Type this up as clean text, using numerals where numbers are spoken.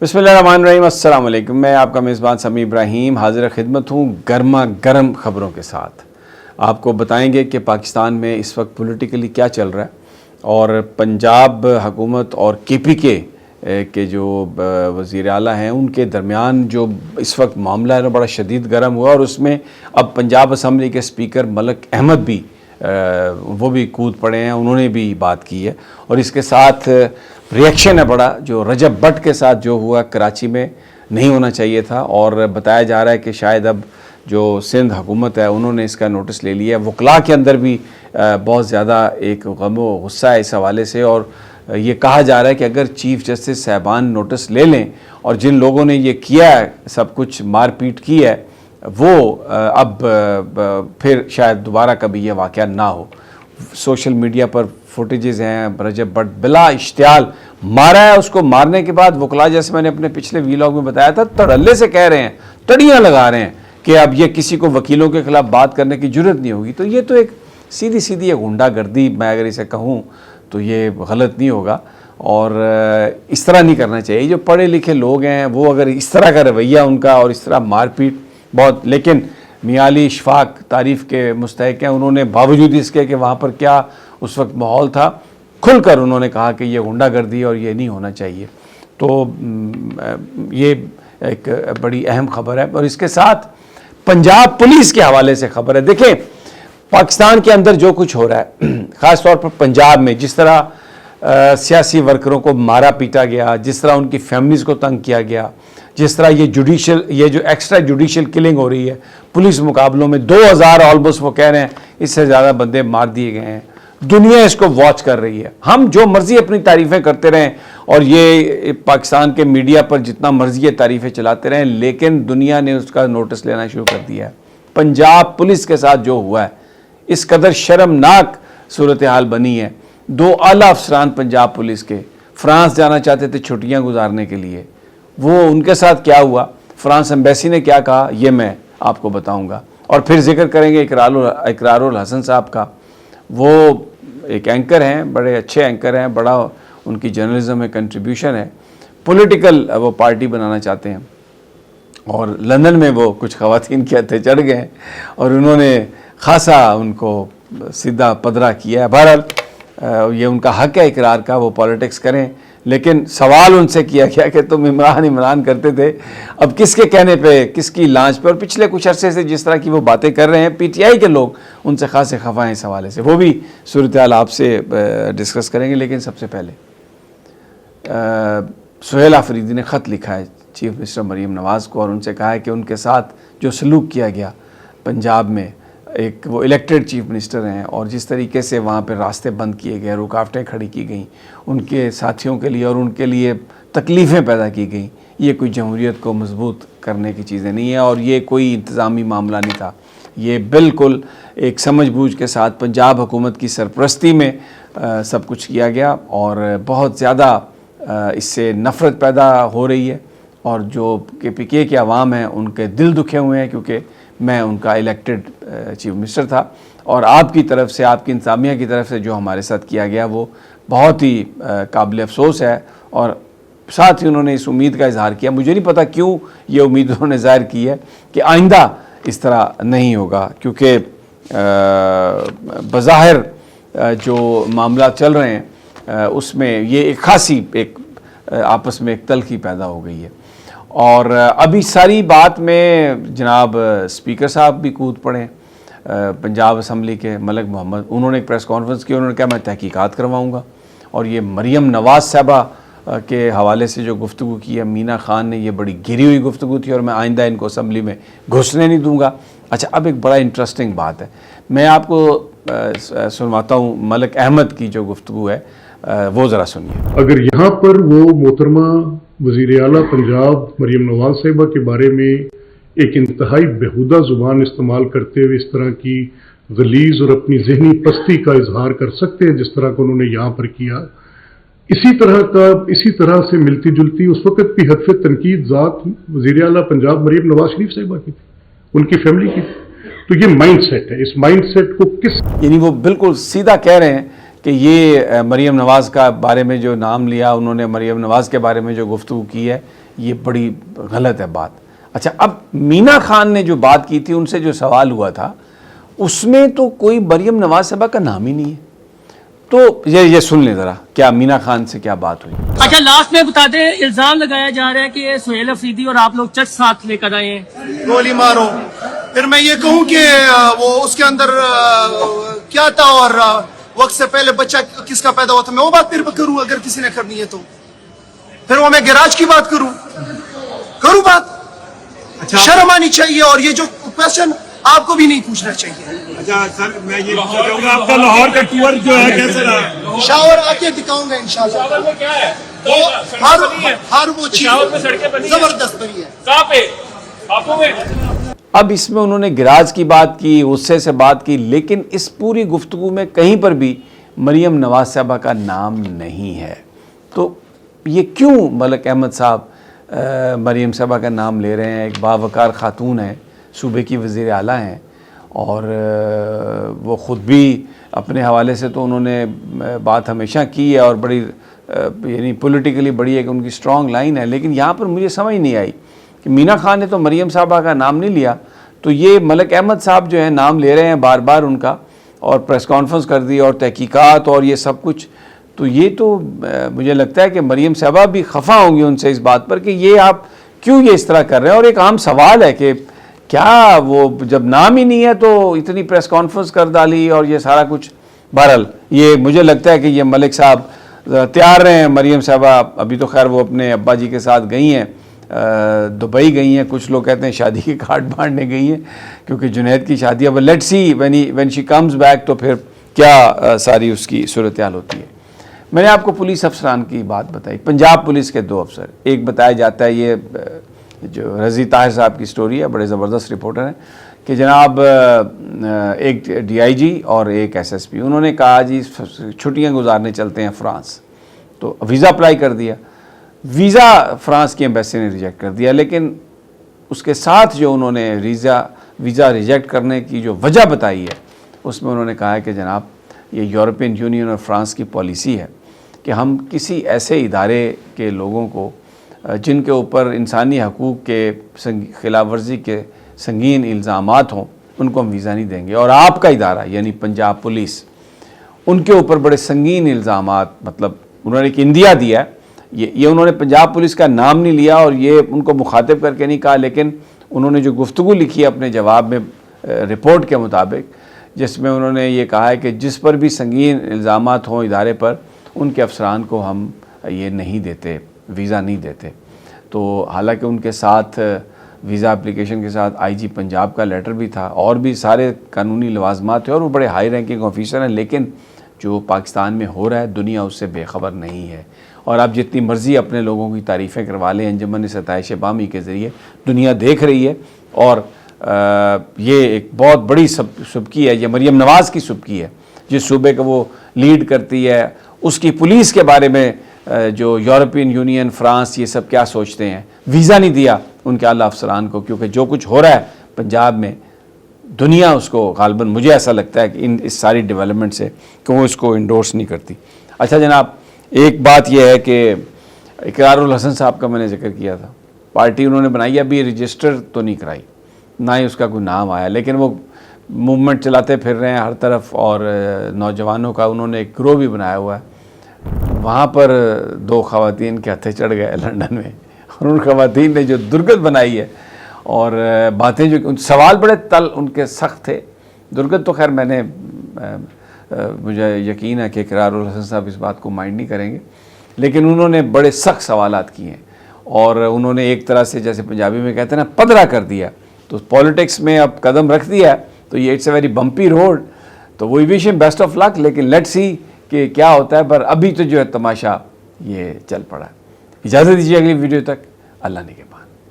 بسم اللہ الرحمن الرحیم، السلام علیکم۔ میں آپ کا میزبان سمیع ابراہیم حاضر خدمت ہوں گرما گرم خبروں کے ساتھ۔ آپ کو بتائیں گے کہ پاکستان میں اس وقت پولیٹیکلی کیا چل رہا ہے، اور پنجاب حکومت اور کے پی کے جو وزیر اعلیٰ ہیں ان کے درمیان جو اس وقت معاملہ ہے بڑا شدید گرم ہوا، اور اس میں اب پنجاب اسمبلی کے اسپیکر ملک احمد بھی وہ بھی کود پڑے ہیں، انہوں نے بھی بات کی ہے، اور اس کے ساتھ ریئیکشن ہے بڑا جو رجب بٹ کے ساتھ جو ہوا کراچی میں نہیں ہونا چاہیے تھا، اور بتایا جا رہا ہے کہ شاید اب جو سندھ حکومت ہے انہوں نے اس کا نوٹس لے لیا ہے۔ وکلاء کے اندر بھی بہت زیادہ ایک غم و غصہ ہے اس حوالے سے، اور یہ کہا جا رہا ہے کہ اگر چیف جسٹس صاحبان نوٹس لے لیں اور جن لوگوں نے یہ کیا ہے سب کچھ مار پیٹ کی ہے وہ اب پھر شاید دوبارہ کبھی یہ واقعہ نہ ہو۔ سوشل میڈیا پر فوٹیجز ہیں، رجب بٹ بلا اشتعال مارا ہے، اس کو مارنے کے بعد وکلاء، جیسے میں نے اپنے پچھلے ویلاگ میں بتایا تھا، تڑلے سے کہہ رہے ہیں، تڑیاں لگا رہے ہیں کہ اب یہ کسی کو وکیلوں کے خلاف بات کرنے کی جرت نہیں ہوگی۔ تو یہ تو ایک سیدھی غنڈہ گردی، میں اگر اسے کہوں تو یہ غلط نہیں ہوگا، اور اس طرح نہیں کرنا چاہیے۔ جو پڑھے لکھے لوگ ہیں وہ اگر اس طرح کا رویہ ان کا اور اس طرح مار پیٹ بہت، لیکن میاں علی اشفاق تعریف کے مستحق ہیں، انہوں نے باوجود اس کے کہ وہاں پر کیا اس وقت ماحول تھا، کھل کر انہوں نے کہا کہ یہ غنڈہ گردی اور یہ نہیں ہونا چاہیے۔ تو یہ ایک بڑی اہم خبر ہے، اور اس کے ساتھ پنجاب پولیس کے حوالے سے خبر ہے۔ دیکھیں پاکستان کے اندر جو کچھ ہو رہا ہے، خاص طور پر پنجاب میں جس طرح سیاسی ورکروں کو مارا پیٹا گیا، جس طرح ان کی فیملیز کو تنگ کیا گیا، جس طرح یہ جو ایکسٹرا جوڈیشل کلنگ ہو رہی ہے پولیس مقابلوں میں، 2000 آلموسٹ وہ کہہ رہے ہیں اس سے زیادہ بندے مار دیے گئے ہیں، دنیا اس کو واچ کر رہی ہے۔ ہم جو مرضی اپنی تعریفیں کرتے رہیں اور یہ پاکستان کے میڈیا پر جتنا مرضی تعریفیں چلاتے رہیں، لیکن دنیا نے اس کا نوٹس لینا شروع کر دیا ہے۔ پنجاب پولیس کے ساتھ جو ہوا ہے اس قدر شرمناک صورتحال بنی ہے۔ 2 اعلیٰ افسران پنجاب پولیس کے فرانس جانا چاہتے تھے چھٹیاں گزارنے کے لیے، وہ ان کے ساتھ کیا ہوا، فرانس ایمبیسی نے کیا کہا، یہ میں آپ کو بتاؤں گا۔ اور پھر ذکر کریں گے اقرار الحسن صاحب کا۔ وہ ایک اینکر ہیں، بڑے اچھے اینکر ہیں، بڑا ان کی جرنلزم میں کنٹریبیوشن ہے، پولیٹیکل وہ پارٹی بنانا چاہتے ہیں، اور لندن میں وہ کچھ خواتین کے ہتھے چڑھ گئے اور انہوں نے خاصا ان کو سیدھا پدرا کیا ہے۔ بہرحال یہ ان کا حق ہے اقرار کا، وہ پالیٹکس کریں، لیکن سوال ان سے کیا گیا کہ تم عمران کرتے تھے، اب کس کے کہنے پہ، کس کی لانچ پہ، اور پچھلے کچھ عرصے سے جس طرح کی وہ باتیں کر رہے ہیں پی ٹی آئی کے لوگ ان سے خاصے خفا ہیں اس حوالے سے، وہ بھی صورتحال آپ سے ڈسکس کریں گے۔ لیکن سب سے پہلے سہیل آفریدی نے خط لکھا ہے چیف منسٹر مریم نواز کو، اور ان سے کہا ہے کہ ان کے ساتھ جو سلوک کیا گیا پنجاب میں، ایک وہ الیکٹڈ چیف منسٹر ہیں، اور جس طریقے سے وہاں پہ راستے بند کیے گئے، رکاوٹیں کھڑی کی گئیں ان کے ساتھیوں کے لیے، اور ان کے لیے تکلیفیں پیدا کی گئیں، یہ کوئی جمہوریت کو مضبوط کرنے کی چیزیں نہیں ہیں، اور یہ کوئی انتظامی معاملہ نہیں تھا، یہ بالکل ایک سمجھ بوجھ کے ساتھ پنجاب حکومت کی سرپرستی میں سب کچھ کیا گیا، اور بہت زیادہ اس سے نفرت پیدا ہو رہی ہے، اور جو کے پی کے عوام ہیں ان کے دل دکھے ہوئے ہیں، کیونکہ میں ان کا الیکٹڈ چیف منسٹر تھا، اور آپ کی طرف سے، آپ کی انتظامیہ کی طرف سے جو ہمارے ساتھ کیا گیا وہ بہت ہی قابل افسوس ہے، اور ساتھ ہی انہوں نے اس امید کا اظہار کیا، مجھے نہیں پتا کیوں یہ امید انہوں نے ظاہر کی ہے کہ آئندہ اس طرح نہیں ہوگا، کیونکہ بظاہر جو معاملات چل رہے ہیں اس میں یہ ایک خاصی ایک آپس میں ایک تلخی پیدا ہو گئی ہے۔ اور ابھی ساری بات میں جناب اسپیکر صاحب بھی کود پڑے، پنجاب اسمبلی کے ملک محمد، انہوں نے ایک پریس کانفرنس کی، انہوں نے کہا میں تحقیقات کرواؤں گا، اور یہ مریم نواز صاحبہ کے حوالے سے جو گفتگو کی ہے مینا خان نے، یہ بڑی گری ہوئی گفتگو تھی، اور میں آئندہ ان کو اسمبلی میں گھسنے نہیں دوں گا۔ اچھا، اب ایک بڑا انٹرسٹنگ بات ہے، میں آپ کو سنواتا ہوں ملک احمد کی جو گفتگو ہے، وہ ذرا سنیے۔ اگر یہاں پر وہ محترمہ وزیر اعلیٰ پنجاب مریم نواز صاحبہ کے بارے میں ایک انتہائی بیہودہ زبان استعمال کرتے ہوئے اس طرح کی غلیظ اور اپنی ذہنی پستی کا اظہار کر سکتے ہیں جس طرح کا انہوں نے یہاں پر کیا، اسی طرح سے ملتی جلتی اس وقت بھی حرف تنقید ذات وزیر اعلیٰ پنجاب مریم نواز شریف صاحبہ کی تھی، ان کی فیملی کی تھی۔ تو یہ مائنڈ سیٹ ہے، اس مائنڈ سیٹ کو یعنی وہ بالکل سیدھا کہہ رہے ہیں کہ یہ مریم نواز کا بارے میں جو نام لیا انہوں نے، مریم نواز کے بارے میں جو گفتگو کی ہے، یہ بڑی غلط ہے بات. اچھا اب مینا خان نے جو بات کی تھی، ان سے جو سوال ہوا تھا اس میں تو کوئی مریم نواز صاحبہ کا نام ہی نہیں ہے. تو یہ سن لیں ذرا کیا مینا خان سے کیا بات ہوئی. اچھا لاسٹ میں بتا دیں، الزام لگایا جا رہا ہے کہ سہیل افریدی اور آپ لوگ چرچ ساتھ لے کر آئے ہیں. گولی مارو، پھر میں یہ کہوں کہ وہ اس کے اندر کیا تھا اور وقت سے پہلے بچہ کس کا پیدا ہوا تھا، میں وہ بات پھر کروں اگر کسی نے کرنی ہے تو. پھر وہ میں گیراج کی بات کروں بات. شرم آنی چاہیے، اور یہ جو کوشچن آپ کو بھی نہیں پوچھنا چاہیے. اچھا سر میں یہ پوچھنا چاہوں گا آپ کا لاہور کا ٹور جو ہے کیسا رہا؟ شاور آ کے دکھاؤں گا انشاءاللہ. ہر وہ چیز زبردست بنی ہے. اب اس میں انہوں نے گراج کی بات کی، غصے سے بات کی، لیکن اس پوری گفتگو میں کہیں پر بھی مریم نواز صاحبہ کا نام نہیں ہے. تو یہ کیوں ملک احمد صاحب مریم صاحبہ کا نام لے رہے ہیں؟ ایک باوقار خاتون ہیں، صوبے کی وزیر اعلیٰ ہیں، اور وہ خود بھی اپنے حوالے سے تو انہوں نے بات ہمیشہ کی ہے، اور بڑی یعنی پولیٹیکلی بڑی ایک ان کی سٹرونگ لائن ہے. لیکن یہاں پر مجھے سمجھ نہیں آئی کہ مینا خان نے تو مریم صاحبہ کا نام نہیں لیا، تو یہ ملک احمد صاحب جو ہیں نام لے رہے ہیں بار بار ان کا، اور پریس کانفرنس کر دی اور تحقیقات اور یہ سب کچھ. تو یہ تو مجھے لگتا ہے کہ مریم صاحبہ بھی خفا ہوں گی ان سے اس بات پر کہ یہ آپ کیوں یہ اس طرح کر رہے ہیں. اور ایک عام سوال ہے کہ کیا وہ جب نام ہی نہیں ہے تو اتنی پریس کانفرنس کر ڈالی اور یہ سارا کچھ. بہرحال یہ مجھے لگتا ہے کہ یہ ملک صاحب تیار رہے ہیں. مریم صاحبہ ابھی تو خیر وہ اپنے ابا جی کے ساتھ گئی ہیں، دبئی گئی ہیں، کچھ لوگ کہتے ہیں شادی کے کارڈ بانٹنے گئی ہیں کیونکہ جنید کی شادی. اب let's see when she comes back تو پھر کیا ساری اس کی صورتحال ہوتی ہے. میں نے آپ کو پولیس افسران کی بات بتائی، پنجاب پولیس کے 2 افسر. ایک بتایا جاتا ہے، یہ جو رضی طاہر صاحب کی سٹوری ہے، بڑے زبردست رپورٹر ہیں، کہ جناب ایک ڈی آئی جی اور ایک ایس ایس پی، انہوں نے کہا جی چھٹیاں گزارنے چلتے ہیں فرانس. تو ویزا اپلائی کر دیا، ویزا فرانس کی ایمبیسی نے ریجیکٹ کر دیا. لیکن اس کے ساتھ جو انہوں نے ویزا ریجیکٹ کرنے کی جو وجہ بتائی ہے، اس میں انہوں نے کہا ہے کہ جناب یہ یورپین یونین اور فرانس کی پالیسی ہے کہ ہم کسی ایسے ادارے کے لوگوں کو جن کے اوپر انسانی حقوق کے خلاف ورزی کے سنگین الزامات ہوں، ان کو ہم ویزا نہیں دیں گے. اور آپ کا ادارہ یعنی پنجاب پولیس، ان کے اوپر بڑے سنگین الزامات، مطلب انہوں نے ایک اندیا دیا ہے. یہ انہوں نے پنجاب پولیس کا نام نہیں لیا اور یہ ان کو مخاطب کر کے نہیں کہا، لیکن انہوں نے جو گفتگو لکھی ہے اپنے جواب میں رپورٹ کے مطابق، جس میں انہوں نے یہ کہا ہے کہ جس پر بھی سنگین الزامات ہوں ادارے پر، ان کے افسران کو ہم یہ نہیں دیتے، ویزا نہیں دیتے. تو حالانکہ ان کے ساتھ ویزا اپلیکیشن کے ساتھ آئی جی پنجاب کا لیٹر بھی تھا اور بھی سارے قانونی لوازمات تھے اور وہ بڑے ہائی رینکنگ آفیسر ہیں، لیکن جو پاکستان میں ہو رہا ہے دنیا اس سے بے خبر نہیں ہے. اور آپ جتنی مرضی اپنے لوگوں کی تعریفیں کروا لیں، انجمن ستائش بامی کے ذریعے دنیا دیکھ رہی ہے. اور یہ ایک بہت بڑی سبکی ہے، یہ مریم نواز کی سبکی ہے جس صوبے کو وہ لیڈ کرتی ہے. اس کی پولیس کے بارے میں جو یورپین یونین، فرانس، یہ سب کیا سوچتے ہیں. ویزا نہیں دیا ان کے اعلیٰ افسران کو، کیونکہ جو کچھ ہو رہا ہے پنجاب میں دنیا اس کو غالباً مجھے ایسا لگتا ہے کہ اس ساری ڈیولپمنٹ سے کہ وہ اس کو انڈورس نہیں کرتی. اچھا جناب، ایک بات یہ ہے کہ اقرار الحسن صاحب کا میں نے ذکر کیا تھا، پارٹی انہوں نے بنائی، ابھی رجسٹر تو نہیں کرائی، نہ ہی اس کا کوئی نام آیا، لیکن وہ موومنٹ چلاتے پھر رہے ہیں ہر طرف. اور نوجوانوں کا انہوں نے ایک گروہ بھی بنایا ہوا ہے. وہاں پر 2 خواتین کے ہتھے چڑھ گئے لنڈن میں، اور ان خواتین نے جو درگت بنائی ہے اور باتیں جو سوال بڑے تل ان کے سخت تھے. درگت تو خیر میں نے مجھے یقین ہے کہ اقرار الحسن صاحب اس بات کو مائنڈ نہیں کریں گے، لیکن انہوں نے بڑے سخت سوالات کیے ہیں اور انہوں نے ایک طرح سے جیسے پنجابی میں کہتے ہیں نا پدرا کر دیا. تو پولیٹکس میں اب قدم رکھ دیا ہے تو یہ اٹس اے ویری بمپی روڈ. تو وی وش ہم بیسٹ آف لک، لیکن لیٹ سی کہ کیا ہوتا ہے. پر ابھی تو جو ہے تماشا یہ چل پڑا ہے. اجازت دیجیے اگلی ویڈیو تک، اللہ نے کے